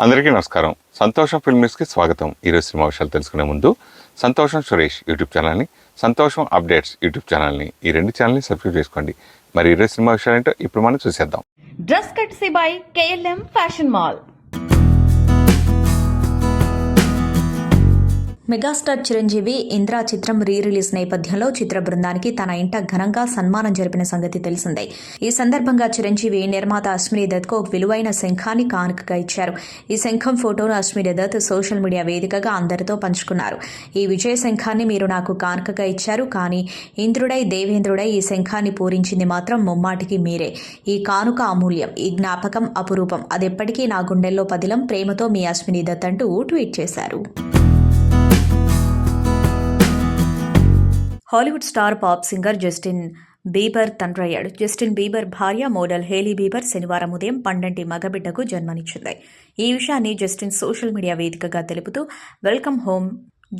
అందరికీ నమస్కారం. సంతోషం ఫిల్మ్స్కి స్వాగతం. ఈరోజు సినిమా విషయాలు తెలుసుకునే ముందు సంతోషం సురేష్ యూట్యూబ్ ఛానల్ని, సంతోషం అప్డేట్స్ యూట్యూబ్ ఛానల్ని, ఈ రెండు ఛానల్ని సబ్స్క్రైబ్ చేసుకోండి. మరి ఈరోజు సినిమా విషయాలు ఏంటో ఇప్పుడు మనం చూసేద్దాం. Dress కట్సీ by KLM fashion mall. Megastar Chiranjeevi Indra చిత్రం రిలీజ్ నేపథ్యంలో చిత్ర బృందానికి తన ఇంట ఘనంగా సన్మానం జరిపిన సంగతి తెలిసిందే. ఈ సందర్భంగా చిరంజీవి నిర్మాత అశ్విని దత్కు ఒక విలువైన శంఖాన్ని కానుకగా ఇచ్చారు. ఈ శంఖం ఫోటోను అశ్విని దత్ సోషల్ మీడియా వేదికగా అందరితో పంచుకున్నారు. ఈ విజయ శంఖాన్ని మీరు నాకు కానుకగా ఇచ్చారు, కానీ ఇంద్రుడై దేవేంద్రుడై ఈ శంఖాన్ని పూరించింది మాత్రం ముమ్మాటికి మీరే. ఈ కానుక అమూల్యం, ఈ జ్ఞాపకం అపురూపం, అదెప్పటికీ నా గుండెల్లో పదిలం. ప్రేమతో మీ అశ్విని దత్ అంటూ ట్వీట్ చేశారు. Hollywood star pop singer Justin Bieber తండ్రయ్యాడు. జస్టిన్ బీబర్ భార్య మోడల్ హేలీ బీబర్ శనివారం ఉదయం పండంటి మగబిడ్డకు జన్మనిచ్చింది. ఈ విషయాన్ని జస్టిన్ సోషల్ మీడియా వేదికగా తెలుపుతూ welcome home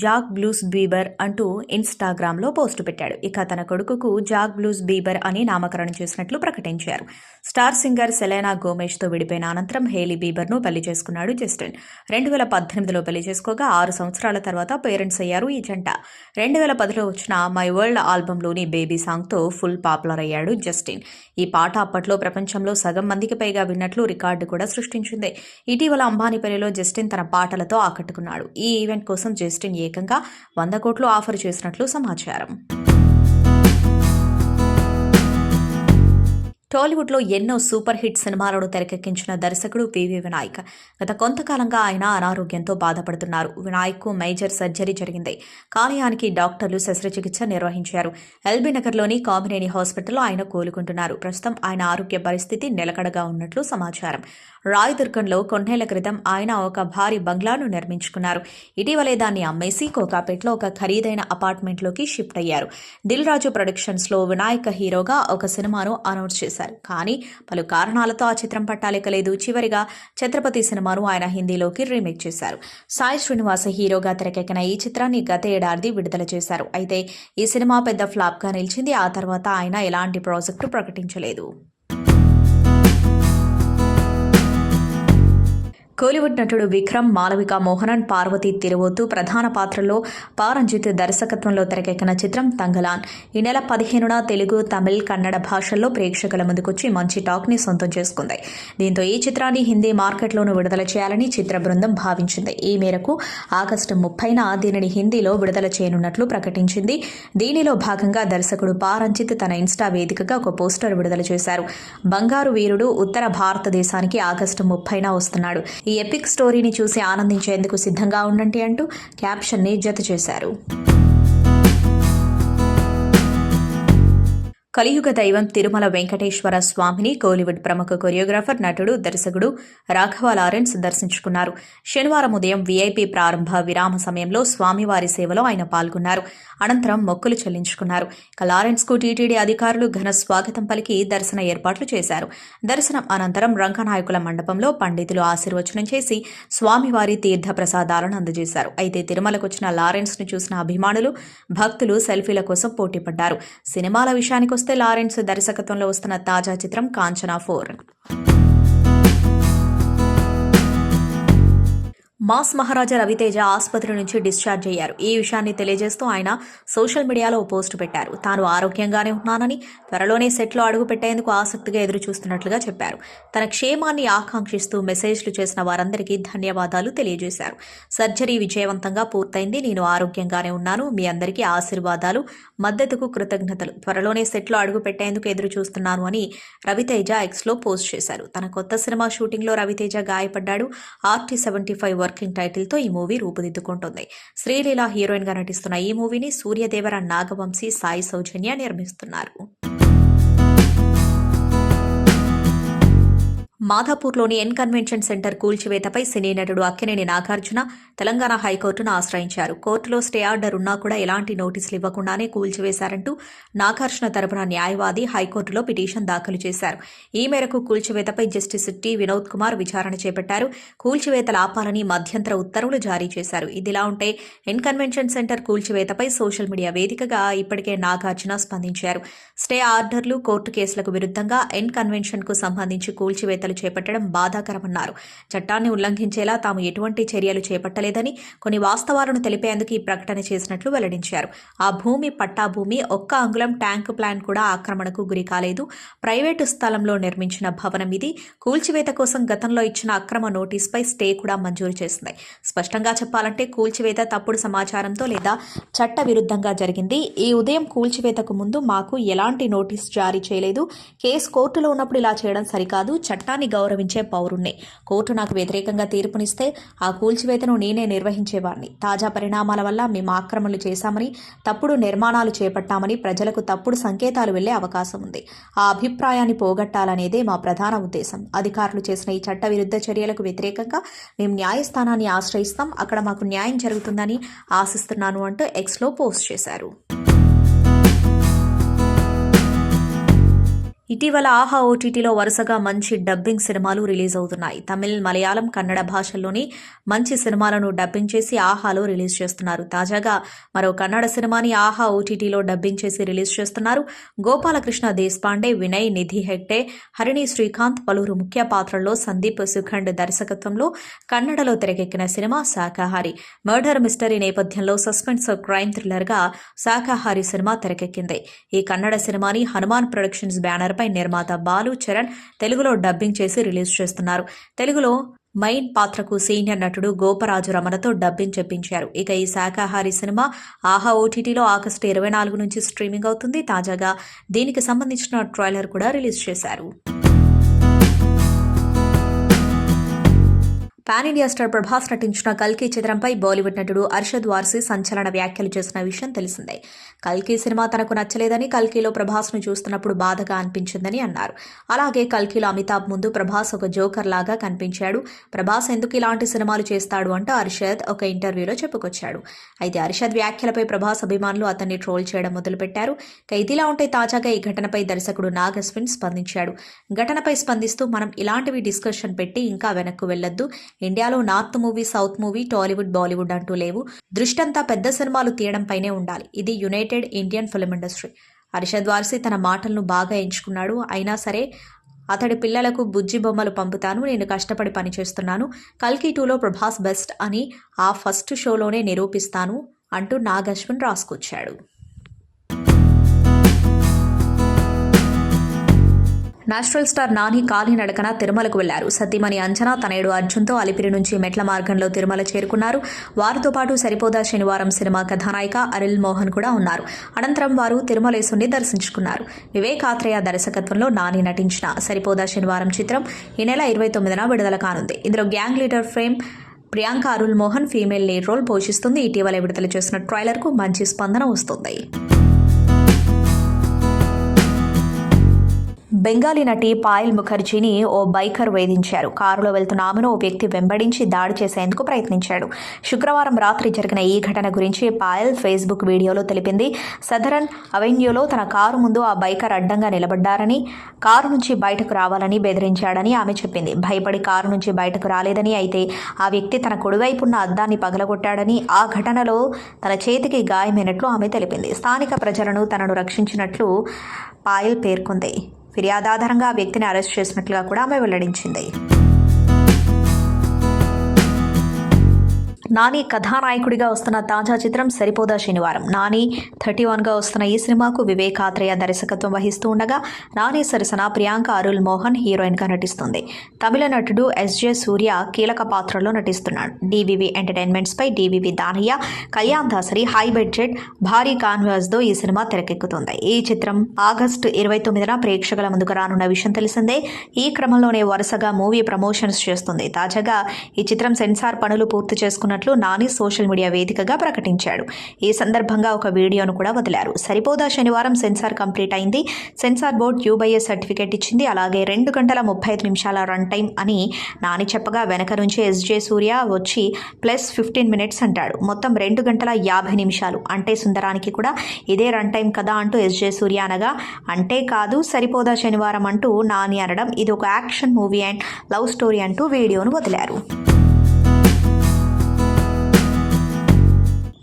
Jack blues Bieber అంటూ ఇన్స్టాగ్రామ్లో పోస్టు పెట్టాడు. ఇక తన కొడుకుకు జాక్ బ్లూస్ బీబర్ అని నామకరణం చేసినట్లు ప్రకటించారు. స్టార్ సింగర్ సెలెనా గోమెజ్తో విడిపోయిన అనంతరం హేలీ బీబర్ను పెళ్లి చేసుకున్నాడు జస్టిన్. 2018లో పెళ్లి చేసుకోగా 6 సంవత్సరాల తర్వాత పేరెంట్స్ అయ్యారు ఈ జంట. 2010లో వచ్చిన మై వరల్డ్ ఆల్బంలోని బేబీ సాంగ్తో ఫుల్ పాపులర్ అయ్యాడు జస్టిన్. ఈ పాట అప్పట్లో ప్రపంచంలో సగం మందికి పైగా విన్నట్లు రికార్డు కూడా సృష్టించింది. ఇటీవల అంబానీపల్లిలో జస్టిన్ తన పాటలతో ఆకట్టుకున్నాడు. ఈ ఈవెంట్ కోసం జస్టిన్ ఏకంగా 100 కోట్లు ఆఫర్ చేసినట్లు సమాచారం. టాలీవుడ్లో ఎన్నో సూపర్ హిట్ సినిమాలను తెరకెక్కించిన దర్శకుడు పివి వినాయక్. గత కొంతకాలంగా ఆయన అనారోగ్యంతో బాధపడుతున్నారు. వినాయక్కు మేజర్ సర్జరీ జరిగింది. కాలేయానికి డాక్టర్లు శస్త్రచికిత్స నిర్వహించారు. ఎల్బీ నగర్లోని కామినేని హాస్పిటల్లో ఆయన కోలుకుంటున్నారు. ప్రస్తుతం ఆయన ఆరోగ్య పరిస్థితి నిలకడగా ఉన్నట్లు సమాచారం. రాయదుర్గంలో కొన్నేళ్ల క్రితం ఆయన ఒక భారీ బంగ్లాను నిర్మించుకున్నారు. ఇటీవలే దాన్ని అమ్మేసి కోకాపేట్లో ఒక ఖరీదైన అపార్ట్మెంట్లోకి షిఫ్ట్ అయ్యారు. దిల్ రాజు ప్రొడక్షన్స్లో వినాయక్ హీరోగా ఒక సినిమాను అనౌన్స్ చేశారు. కానీ పలు కారణాలతో ఆ చిత్రం పట్టాలెక్కలేదు. చివరిగా ఛత్రపతి సినిమాను ఆయన హిందీలోకి రీమేక్ చేశారు. సాయి శ్రీనివాస హీరోగా తెరకెక్కిన ఈ చిత్రాన్ని గత ఏడాది విడుదల చేశారు. అయితే ఈ సినిమా పెద్ద ఫ్లాప్గా నిలిచింది. ఆ తర్వాత ఆయన ఎలాంటి ప్రాజెక్టు ప్రకటించలేదు. కోలీవుడ్ నటుడు విక్రమ్, మాలవిక మోహనన్, పార్వతి తిరువోతు ప్రధాన పాత్రల్లో పారంజిత్ దర్శకత్వంలో తెరకెక్కిన చిత్రం తంగలాన్ ఈ నెల 15న తెలుగు, తమిళ్, కన్నడ భాషల్లో ప్రేక్షకుల ముందుకొచ్చి మంచి టాక్ని సొంతం చేసుకుంది. దీంతో ఈ చిత్రాన్ని హిందీ మార్కెట్లోనూ విడుదల చేయాలని చిత్ర బృందం భావించింది. ఈ మేరకు ఆగస్టు 30న దీనిని హిందీలో విడుదల చేయనున్నట్లు ప్రకటించింది. దీనిలో భాగంగా దర్శకుడు పారంజిత్ తన ఇన్స్టా వేదికగా ఒక పోస్టర్ విడుదల చేశారు. బంగారు వీరుడు ఉత్తర భారతదేశానికి ఆగస్టు 30న వస్తున్నాడు. ఈ ఎపిక్ స్టోరీని చూసి ఆనందించేందుకు సిద్ధంగా ఉండండి అంటూ క్యాప్షన్ని జత చేశారు. కలియుగ దైవం తిరుమల వెంకటేశ్వర స్వామిని కోలీవుడ్ ప్రముఖ కొరియోగ్రాఫర్, నటుడు, దర్శకుడు రాఘవ లారెన్స్ దర్శించుకున్నారు. శనివారం ఉదయం వీఐపీ ప్రారంభ విరామ సమయంలో స్వామివారి సేవలో ఆయన పాల్గొన్నారు. అనంతరం మొక్కులు చెల్లించుకున్నారు. ఇక లారెన్స్కు టీటీడీ అధికారులు ఘన స్వాగతం పలికి దర్శన ఏర్పాట్లు చేశారు. దర్శనం అనంతరం రంగనాయకుల మండపంలో పండితులు ఆశీర్వచనం చేసి స్వామివారి తీర్థ ప్రసాదాలను అందజేశారు. అయితే తిరుమలకు వచ్చిన లారెన్స్ను చూసిన అభిమానులు, భక్తులు సెల్ఫీల కోసం పోటీపడ్డారు. సినిమాల విషయానికి వస్తే లారెన్స్ దర్శకత్వంలో వస్తున్న తాజా చిత్రం కాంచనా 4. మాస్ మహారాజా రవితేజ ఆసుపత్రి నుంచి డిశ్చార్జ్ అయ్యారు. ఈ విషయాన్ని తెలియజేస్తూ ఆయన సోషల్ మీడియాలో పోస్టు పెట్టారు. తాను ఆరోగ్యంగానే ఉన్నానని, త్వరలోనే సెట్లో అడుగు పెట్టేందుకు ఆసక్తిగా ఎదురు చూస్తున్నట్లుగా చెప్పారు. తన క్షేమాన్ని ఆకాంక్షిస్తూ మెసేజ్లు చేసిన వారందరికీ ధన్యవాదాలు తెలియజేశారు. సర్జరీ విజయవంతంగా పూర్తయింది. నేను ఆరోగ్యంగానే ఉన్నాను. మీ అందరికీ ఆశీర్వాదాలు, మద్దతుకు కృతజ్ఞతలు. త్వరలోనే సెట్లో అడుగు పెట్టేందుకు ఎదురు చూస్తున్నాను అని రవితేజ ఎక్స్లో పోస్ట్ చేశారు. తన కొత్త సినిమా షూటింగ్లో రవితేజ గాయపడ్డాడు. RT-75 వర్కింగ్ టైటిల్తో ఈ మూవీ రూపుదిద్దుకుంటుంది. శ్రీలీల హీరోయిన్గా నటిస్తున్న ఈ మూవీని సూర్యదేవర, నాగవంశీ, సాయి సౌజన్య నిర్మిస్తున్నారు. మాధాపూర్లోని ఎన్ కన్వెన్షన్ సెంటర్ కూల్చివేతపై సినీ నటుడు అక్కినేని నాగార్జున తెలంగాణ హైకోర్టును ఆశ్రయించారు. కోర్టులో స్టే ఆర్డర్ ఉన్నా కూడా ఎలాంటి నోటీసులు ఇవ్వకుండానే కూల్చివేశారంటూ నాగార్జున తరపున న్యాయవాది హైకోర్టులో పిటిషన్ దాఖలు చేశారు. ఈ మేరకు కూల్చివేతపై జస్టిస్ టి వినోద్ కుమార్ విచారణ చేపట్టారు. కూల్చివేతలు ఆపాలని మధ్యంతర ఉత్తర్వులు జారీ చేశారు. ఇదిలా ఉంటే ఎన్ కన్వెన్షన్ సెంటర్ కూల్చివేతపై సోషల్ మీడియా వేదికగా ఇప్పటికే నాగార్జున స్పందించారు. స్టే ఆర్డర్లు, కోర్టు కేసులకు విరుద్ధంగా ఎన్ కన్వెన్షన్కు సంబంధించి కూల్చివేతలు చర్యలు చేపట్టడం బాధాకరమన్నారు. చట్టాన్ని ఉల్లంఘించేలా తాము ఎటువంటి చర్యలు చేపట్టలేదని, కొన్ని వాస్తవాలను తెలిపేందుకు ఈ ప్రకటన చేసినట్లు వెల్లడించారు. ఆ భూమి పట్టా భూమి, ఒక్క అంగుళం ట్యాంకు ప్లాంట్ కూడా ఆక్రమణకు గురి కాలేదు. ప్రైవేటు స్థలంలో నిర్మించిన భవనం ఇది. కూల్చివేత కోసం గతంలో ఇచ్చిన అక్రమ నోటీసుపై స్టే కూడా మంజూరు చేసింది. స్పష్టంగా చెప్పాలంటే కూల్చివేత తప్పుడు సమాచారంతో లేదా చట్ట విరుద్ధంగా జరిగింది. ఈ ఉదయం కూల్చివేతకు ముందు మాకు ఎలాంటి నోటీస్ జారీ చేయలేదు. కేసు కోర్టులో ఉన్నప్పుడు ఇలా చేయడం సరికాదు. చట్టాన్ని గౌరవించే పౌరుణ్ణి. కోర్టు నాకు వ్యతిరేకంగా తీర్పునిస్తే ఆ కూల్చివేతను నేనే నిర్వహించేవాడిని. తాజా పరిణామాల వల్ల మేము ఆక్రమణలు చేశామని, తప్పుడు నిర్మాణాలు చేపట్టామని ప్రజలకు తప్పుడు సంకేతాలు వెళ్లే అవకాశం ఉంది. ఆ అభిప్రాయాన్ని పోగొట్టాలనేదే మా ప్రధాన ఉద్దేశం. అధికారులు చేసిన ఈ చట్ట విరుద్ధ చర్యలకు వ్యతిరేకంగా మేము న్యాయస్థానాన్ని ఆశ్రయిస్తాం. అక్కడ మాకు న్యాయం జరుగుతుందని ఆశిస్తున్నాను అంటూ ఎక్స్లో పోస్ట్ చేశారు. ఇటీవల ఆహా ఓటీటీలో వరుసగా మంచి డబ్బింగ్ సినిమాలు రిలీజ్ అవుతున్నాయి. తమిళ్, మలయాళం, కన్నడ భాషల్లోని మంచి సినిమాలను డబ్బింగ్ చేసి ఆహాలో రిలీజ్ చేస్తున్నారు. తాజాగా మరో కన్నడ సినిమాని ఆహా ఓటీటీలో డబ్బింగ్ చేసి రిలీజ్ చేస్తున్నారు. గోపాలకృష్ణ దేశపాండే, వినయ్, నిధి హెగ్డే, హరిణి శ్రీకాంత్ పలువురు ముఖ్య పాత్రల్లో సందీప్ సుఖండ్ దర్శకత్వంలో కన్నడలో తెరకెక్కిన సినిమా శాకాహారి. మర్డర్ మిస్టరీ నేపథ్యంలో సస్పెన్స్ క్రైమ్ థ్రిల్లర్గా శాకాహారి సినిమా తెరకెక్కింది. ఈ కన్నడ సినిమాని హనుమాన్ ప్రొడక్షన్స్ బ్యానర్ నిర్మాత బాలు చరణ్ తెలుగులో డబ్బింగ్ చేసి రిలీజ్ చేస్తున్నారు. తెలుగులో మైన్ పాత్రకు సీనియర్ నటుడు గోపరాజు రమణతో డబ్బింగ్ చెప్పించారు. ఇక ఈ శాకాహారి సినిమా ఆహా ఓటీటీలో ఆగస్టు 24 నుంచి స్ట్రీమింగ్ అవుతుంది. తాజాగా దీనికి సంబంధించిన ట్రైలర్ కూడా రిలీజ్ చేశారు. పాన్ ఇండియా స్టార్ ప్రభాస్ నటించిన కల్కి చిత్రంపై బాలీవుడ్ నటుడు అర్షద్ వార్సీ సంచలన వ్యాఖ్యలు చేసిన విషయం తెలిసిందే. కల్కి సినిమా తనకు నచ్చలేదని, కల్కిలో ప్రభాస్ను చూస్తున్నప్పుడు బాధగా అనిపించిందని అన్నారు. అలాగే కల్కిలో అమితాబ్ ముందు ప్రభాస్ ఒక జోకర్ లాగా కనిపించాడు. ప్రభాస్ ఎందుకు ఇలాంటి సినిమాలు చేస్తాడు అంటూ అర్షద్ ఒక ఇంటర్వ్యూలో చెప్పుకొచ్చాడు. అయితే అర్షద్ వ్యాఖ్యలపై ప్రభాస్ అభిమానులు అతన్ని ట్రోల్ చేయడం మొదలుపెట్టారు. ఇదిలా ఉంటే తాజాగా ఈ ఘటనపై దర్శకుడు నాగ్ అశ్విన్ స్పందించాడు. ఘటనపై స్పందిస్తూ మనం ఇలాంటివి డిస్కషన్ పెట్టి ఇంకా వెనక్కు వెళ్లొద్దు. ఇండియాలో north movie, south movie, Tollywood, Bollywood అంటూ లేవు. దృష్టంతా పెద్ద సినిమాలు తీయడంపైనే ఉండాలి. ఇది United Indian film industry. Arshad Warsi తన మాటలను బాగా ఎంచుకున్నాడు. అయినా సరే అతడి పిల్లలకు బుజ్జి బొమ్మలు పంపుతాను, నేను కష్టపడి పనిచేస్తున్నాను, కల్కి 2లో ప్రభాస్ బెస్ట్ అని ఆ ఫస్ట్ షోలోనే నిరూపిస్తాను అంటూ నాగ్ అశ్విన్ రాసుకొచ్చాడు. నేషనల్ స్టార్ నాని కాలినడకన తిరుమలకు వెళ్లారు. సతీమణి అంజనా, తనయుడు అర్జున్తో అలిపిరి నుంచి మెట్ల మార్గంలో తిరుమల చేరుకున్నారు. వారితో పాటు సరిపోదా శనివారం సినిమా కథానాయిక అరిల్ మోహన్ కూడా ఉన్నారు. అనంతరం వారు తిరుమలేశుని దర్శించుకున్నారు. వివేక్ ఆత్రేయ దర్శకత్వంలో నాని నటించిన సరిపోదా శనివారం చిత్రం ఈ నెల 29న విడుదల కానుంది. ఇందులో gang leader fame Priyanka Arul Mohan female lead role పోషిస్తుంది. ఇటీవల విడుదల చేసిన ట్రైలర్కు మంచి స్పందన వస్తుంది. బెంగాలీ నటి పాయల్ ముఖర్జీని ఓ బైకర్ వేధించారు. కారులో వెళ్తున్న ఆమెను ఓ వ్యక్తి వెంబడించి దాడి చేసేందుకు ప్రయత్నించాడు. శుక్రవారం రాత్రి జరిగిన ఈ ఘటన గురించి పాయల్ ఫేస్బుక్ వీడియోలో తెలిపింది. సదరన్ అవెన్యూలో తన కారు ముందు ఆ బైకర్ అడ్డంగా నిలబడ్డారని, కారు నుంచి బయటకు రావాలని బెదిరించాడని ఆమె చెప్పింది. భయపడి కారు నుంచి బయటకు రాలేదని, అయితే ఆ వ్యక్తి తన కుడివైపున్న అద్దాన్ని పగలగొట్టాడని, ఆ ఘటనలో తన చేతికి గాయమైనట్లు ఆమె తెలిపింది. స్థానిక ప్రజలను తనను రక్షించినట్లు పాయల్ పేర్కొంది. ఫిర్యాదు ఆధారంగా ఆ వ్యక్తిని అరెస్ట్ చేసినట్లుగా కూడా ఆమె వెల్లడించింది. నాని కథానాయకుడిగా వస్తున్న తాజా చిత్రం సరిపోదా శనివారం. నాని 31గా వస్తున్న ఈ సినిమాకు వివేక్ ఆత్రేయ దర్శకత్వం వహిస్తూ ఉండగా, నాని సరసన ప్రియాంక అరుల్ మోహన్ హీరోయిన్గా నటిస్తుంది. తమిళ నటుడు ఎస్జే సూర్య కీలక పాత్రలో నటిస్తున్నాడు. డివివి ఎంటర్టైన్మెంట్స్పై డివివి దానయ్య, కళ్యాణ్ దాసరి హై బడ్జెట్ భారీ కాన్వాస్తో ఈ సినిమా తెరకెక్కుతుంది. ఈ చిత్రం ఆగస్టు 29న ప్రేక్షకుల ముందుకు రానున్న విషయం తెలిసిందే. ఈ క్రమంలోనే వరుసగా మూవీ ప్రమోషన్స్ చేస్తుంది. తాజాగా ఈ చిత్రం సెన్సార్ పనులు పూర్తి చేసుకున్న నాని సోషల్ మీడియా వేదికగా ప్రకటించాడు. ఈ సందర్భంగా ఒక వీడియోను కూడా వదిలారు. సరిపోదా శనివారం సెన్సార్ కంప్లీట్ అయింది. సెన్సార్ బోర్డ్ UBA సర్టిఫికేట్ ఇచ్చింది. అలాగే 2 గంటల 35 నిమిషాల రన్ టైం అని నాని చెప్పగా, వెనక నుంచి ఎస్జే సూర్య వచ్చి +15 మినిట్స్ అంటాడు. మొత్తం 2 గంటల 50 నిమిషాలు. అంటే సుందరానికి కూడా ఇదే రన్ టైం కదా అంటూ ఎస్జే సూర్య అనగా, అంటే కాదు సరిపోదా శనివారం అంటూ నాని అనడం, ఇది ఒక action movie and love story అంటూ వీడియోను వదిలారు.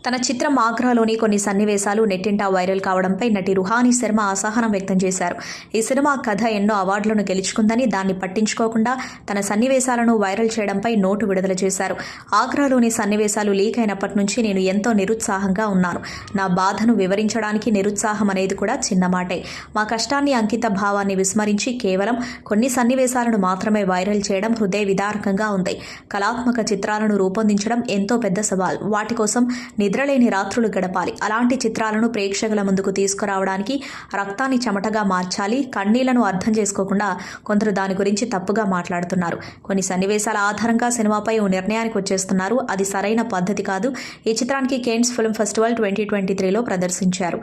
తన చిత్రం ఆగ్రాలోని కొన్ని సన్నివేశాలు నెట్టింటా వైరల్ కావడంపై నటి రుహానీ శర్మ అసహనం వ్యక్తం చేశారు. ఈ సినిమా కథ ఎన్నో అవార్డులను గెలుచుకుందని దాన్ని పట్టించుకోకుండా తన సన్నివేశాలను వైరల్ చేయడంపై నోటు విడుదల చేశారు. ఆగ్రాలోని సన్నివేశాలు లీక్ అయినప్పటి నుంచి నేను ఎంతో నిరుత్సాహంగా ఉన్నాను. నా బాధను వివరించడానికి నిరుత్సాహం అనేది కూడా చిన్న మాటే. మా కష్టాన్ని, అంకిత భావాన్ని విస్మరించి కేవలం కొన్ని సన్నివేశాలను మాత్రమే వైరల్ చేయడం హృదయ విదారకంగా ఉంది. కళాత్మక చిత్రాలను రూపొందించడం ఎంతో పెద్ద సవాల్. వాటి కోసం నిద్రలేని రాత్రులు గడపాలి. అలాంటి చిత్రాలను ప్రేక్షకుల ముందుకు తీసుకురావడానికి రక్తాన్ని చెమటగా మార్చాలి. కన్నీళ్లను అర్థం చేసుకోకుండా కొందరు దాని గురించి తప్పుగా మాట్లాడుతున్నారు. కొన్ని సన్నివేశాల ఆధారంగా సినిమాపై ఓ నిర్ణయానికి వచ్చేస్తున్నారు. అది సరైన పద్ధతి కాదు. ఈ చిత్రానికి కేన్స్ ఫిల్మ్ ఫెస్టివల్ 2023లో ప్రదర్శించారు.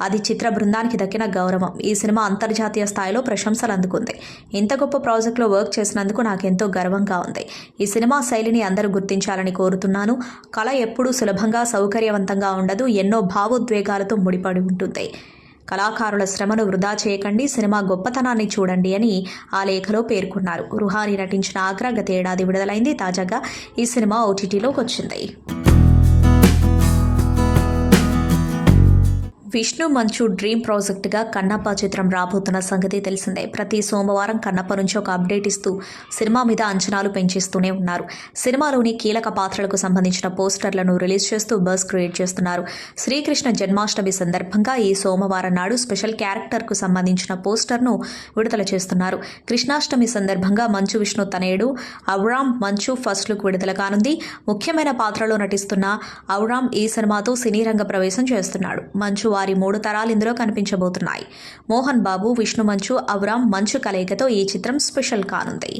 అది చిత్ర బృందానికి దక్కిన గౌరవం. ఈ సినిమా అంతర్జాతీయ స్థాయిలో ప్రశంసలు అందుకుంది. ఇంత గొప్ప ప్రాజెక్టులో వర్క్ చేసినందుకు నాకెంతో గర్వంగా ఉంది. ఈ సినిమా శైలిని అందరూ గుర్తించాలని కోరుతున్నాను. కళ ఎప్పుడూ సులభంగా, సౌకర్యవంతంగా ఉండదు. ఎన్నో భావోద్వేగాలతో ముడిపడి ఉంటుంది. కళాకారుల శ్రమను వృధా చేయకండి, సినిమా గొప్పతనాన్ని చూడండి అని ఆ లేఖలో పేర్కొన్నారు. రుహానీ నటించిన ఆగ్రా గత ఏడాది విడుదలైంది. తాజాగా ఈ సినిమా OTTలోకి వచ్చింది. విష్ణు మంచు డ్రీమ్ ప్రాజెక్టుగా కన్నప్ప చిత్రం రాబోతున్న సంగతి తెలిసిందే. ప్రతి సోమవారం కన్నప్ప నుంచి ఒక అప్డేట్ ఇస్తూ సినిమా మీద అంచనాలు పెంచేస్తూనే ఉన్నారు. సినిమాలోని కీలక పాత్రలకు సంబంధించిన పోస్టర్లను రిలీజ్ చేస్తూ బజ్ క్రియేట్ చేస్తున్నారు. శ్రీకృష్ణ జన్మాష్టమి సందర్భంగా ఈ సోమవారం నాడు స్పెషల్ క్యారెక్టర్కు సంబంధించిన పోస్టర్ను విడుదల చేస్తున్నారు. కృష్ణాష్టమి సందర్భంగా మంచు విష్ణు తనయుడు అవరామ్ మంచు ఫస్ట్ లుక్ విడుదల కానుంది. ముఖ్యమైన పాత్రలో నటిస్తున్న అవరామ్ ఈ సినిమాతో సినీ రంగ ప్రవేశం చేస్తున్నాడు. మంచు వారి 3 తరాలు ఇందులో కనిపించబోతున్నాయి. మోహన్ బాబు, విష్ణు మంచు, అవరామ్ మంచు కలయికతో ఈ చిత్రం స్పెషల్ కానుంది.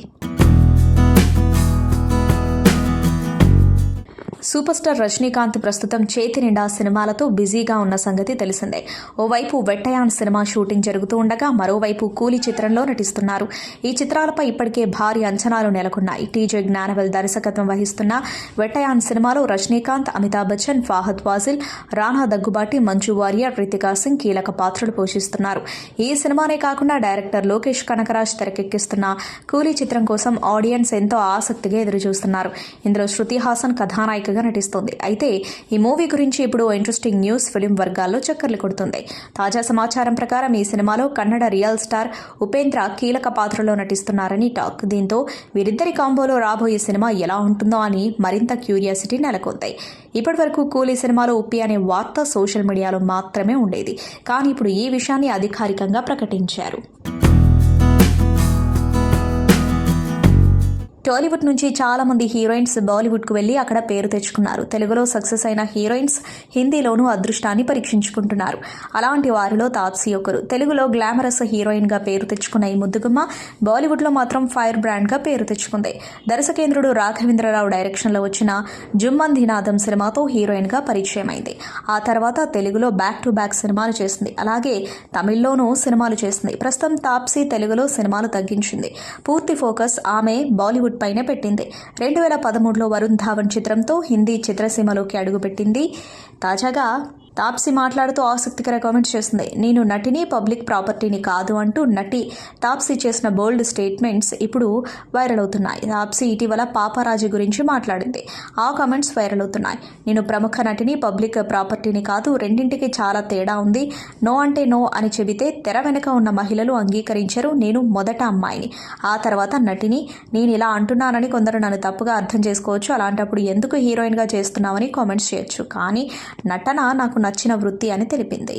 సూపర్ స్టార్ రజనీకాంత్ ప్రస్తుతం చేతి నిండా సినిమాలతో బిజీగా ఉన్న సంగతి తెలిసిందే. ఓవైపు వెట్టయాన్ సినిమా షూటింగ్ జరుగుతూ ఉండగా మరోవైపు కూలీ చిత్రంలో నటిస్తున్నారు. ఈ చిత్రాలపై ఇప్పటికే భారీ అంచనాలు నెలకొన్నాయి. TJ జ్ఞానవేల్ దర్శకత్వం వహిస్తున్న వెట్టయాన్ సినిమాలో రజనీకాంత్, అమితాబ్ బచ్చన్, ఫాహద్ ఫాజిల్, రానా దగ్గుబాటి, మంజు వారియర్, రితికా సింగ్ కీలక పాత్రలు పోషిస్తున్నారు. ఈ సినిమానే కాకుండా డైరెక్టర్ లోకేష్ కనకరాజ్ తెరకెక్కిస్తున్న కూలీ చిత్రం కోసం ఆడియన్స్ ఎంతో ఆసక్తిగా ఎదురుచూస్తున్నారు. ఇందులో శృతి హాసన్ కథానాయిక నటిస్తోంది. అయితే ఈ మూవీ గురించి ఇప్పుడు ఇంట్రెస్టింగ్ న్యూస్ ఫిలిం వర్గాల్లో చక్కర్లు కొడుతుంది. తాజా సమాచారం ప్రకారం ఈ సినిమాలో కన్నడ రియల్ స్టార్ ఉపేంద్ర కీలక పాత్రలో నటిస్తున్నారని టాక్. దీంతో వీరిద్దరి కాంబోలో రాబోయే సినిమా ఎలా ఉంటుందో అని మరింత క్యూరియాసిటీ నెలకొంది. ఇప్పటివరకు కూలీ సినిమాలో ఉప్పి అనే వార్త సోషల్ మీడియాలో మాత్రమే ఉండేది. కానీ ఇప్పుడు ఈ విషయాన్ని అధికారికంగా ప్రకటించారు. టాలీవుడ్ నుంచి చాలా మంది హీరోయిన్స్ బాలీవుడ్కు వెళ్లి అక్కడ పేరు తెచ్చుకున్నారు. తెలుగులో సక్సెస్ అయిన హీరోయిన్స్ హిందీలోనూ అదృష్టాన్ని పరీక్షించుకుంటున్నారు. అలాంటి వారిలో తాప్సీ ఒకరు. తెలుగులో గ్లామరస్ హీరోయిన్గా పేరు తెచ్చుకున్న ఈ ముద్దుగుమ్మ బాలీవుడ్లో మాత్రం ఫైర్ బ్రాండ్గా పేరు తెచ్చుకుంది. దర్శకేంద్రుడు రాఘవేంద్రరావు డైరెక్షన్లో వచ్చిన జుమ్మందినాదం సినిమాతో హీరోయిన్గా పరిచయమైంది. ఆ తర్వాత తెలుగులో బ్యాక్ టు బ్యాక్ సినిమాలు చేసింది. అలాగే తమిళ్లోనూ సినిమాలు చేసింది. ప్రస్తుతం తాప్సీ తెలుగులో సినిమాలు తగ్గించింది. పూర్తి ఫోకస్ ఆమె బాలీవుడ్ పైనే పెట్టింది. 2013లో వరుణ్ ధావన్ చిత్రంతో హిందీ చిత్రసీమలోకి అడుగుపెట్టింది. తాజాగా తాప్సీ మాట్లాడుతూ ఆసక్తికర కామెంట్స్ చేసింది. నేను నటిని, పబ్లిక్ ప్రాపర్టీని కాదు అంటూ నటి తాప్సీ చేసిన బోల్డ్ స్టేట్మెంట్స్ ఇప్పుడు వైరల్ అవుతున్నాయి. తాప్సీ ఇటీవల పాపారాజీ గురించి మాట్లాడింది. ఆ కామెంట్స్ వైరల్ అవుతున్నాయి. నేను ప్రముఖ నటిని, పబ్లిక్ ప్రాపర్టీని కాదు. రెండింటికి చాలా తేడా ఉంది. నో అంటే నో అని చెబితే తెర వెనుక ఉన్న మహిళలు అంగీకరించరు. నేను మొదట అమ్మాయిని, ఆ తర్వాత నటిని. నేను ఇలా అంటున్నానని కొందరు నన్ను తప్పుగా అర్థం చేసుకోవచ్చు. అలాంటప్పుడు ఎందుకు హీరోయిన్గా చేస్తున్నామని కామెంట్స్ చేయొచ్చు. కానీ నటన నాకు నచ్చిన వృత్తి అని తెలిపింది.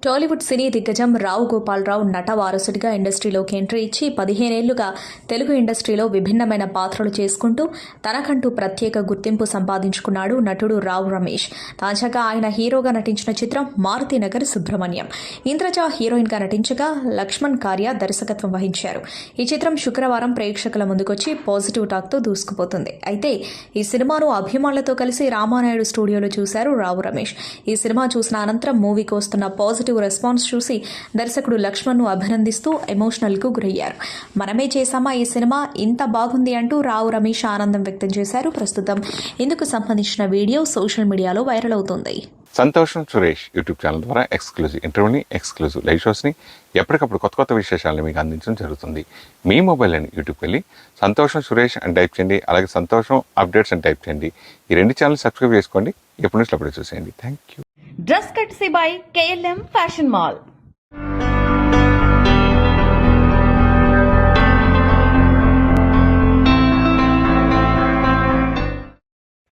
టాలీవుడ్ సినీ దిగ్గజం రావు గోపాలరావు నట వారసుడిగా ఇండస్ట్రీలోకి ఎంట్రీ ఇచ్చి 15 ఏళ్లుగా తెలుగు ఇండస్ట్రీలో విభిన్నమైన పాత్రలు చేసుకుంటూ తనకంటూ ప్రత్యేక గుర్తింపు సంపాదించుకున్నాడు నటుడు రావు రమేష్. తాజాగా ఆయన హీరోగా నటించిన చిత్రం మారుతినగర్ సుబ్రహ్మణ్యం. ఇంద్రజ హీరోయిన్గా నటించగా లక్ష్మణ్ కార్య దర్శకత్వం వహించారు. ఈ చిత్రం శుక్రవారం ప్రేక్షకుల ముందుకొచ్చి పాజిటివ్ టాక్తో దూసుకుపోతుంది. అయితే ఈ సినిమాను అభిమానులతో కలిసి రామానాయుడు స్టూడియోలో చూశారు రావు రమేష్. ఈ సినిమా చూసిన అనంతరం మూవీకి వస్తున్న పాజిటివ్ రెస్పాన్స్ చూసి దర్శకుడు లక్ష్మణ్ను అభినందిస్తూ ఎమోషనల్కు గురయ్యారు. మనమే చేశామా ఈ సినిమా, ఇంత బాగుంది అంటూ రావు రమేష్ ఆనందం వ్యక్తం చేశారు. ప్రస్తుతం ఇందుకు సంబంధించిన వీడియో సోషల్ మీడియాలో వైరల్ అవుతుంది. సంతోషం సురేష్ యూట్యూబ్ ఛానల్ ద్వారా ఎక్స్క్లూజివ్ ఇంటర్వ్యూని, ఎక్స్క్లూజివ్ లైవ్ షోస్ని, ఎప్పటికప్పుడు కొత్త కొత్త విశేషాలను మీకు అందించడం జరుగుతుంది. మీ మొబైల్ అని యూట్యూబ్కి వెళ్ళి సంతోషం సురేష్ అని టైప్ చేయండి, అలాగే సంతోషం అప్డేట్స్ అని టైప్ చేయండి. ఈ రెండు ఛానల్ సబ్స్క్రైబ్ చేసుకోండి, ఎప్పటి నుంచి అప్పుడే చూసేయండి. Thank you. Dress కట్సీ by KLM fashion mall.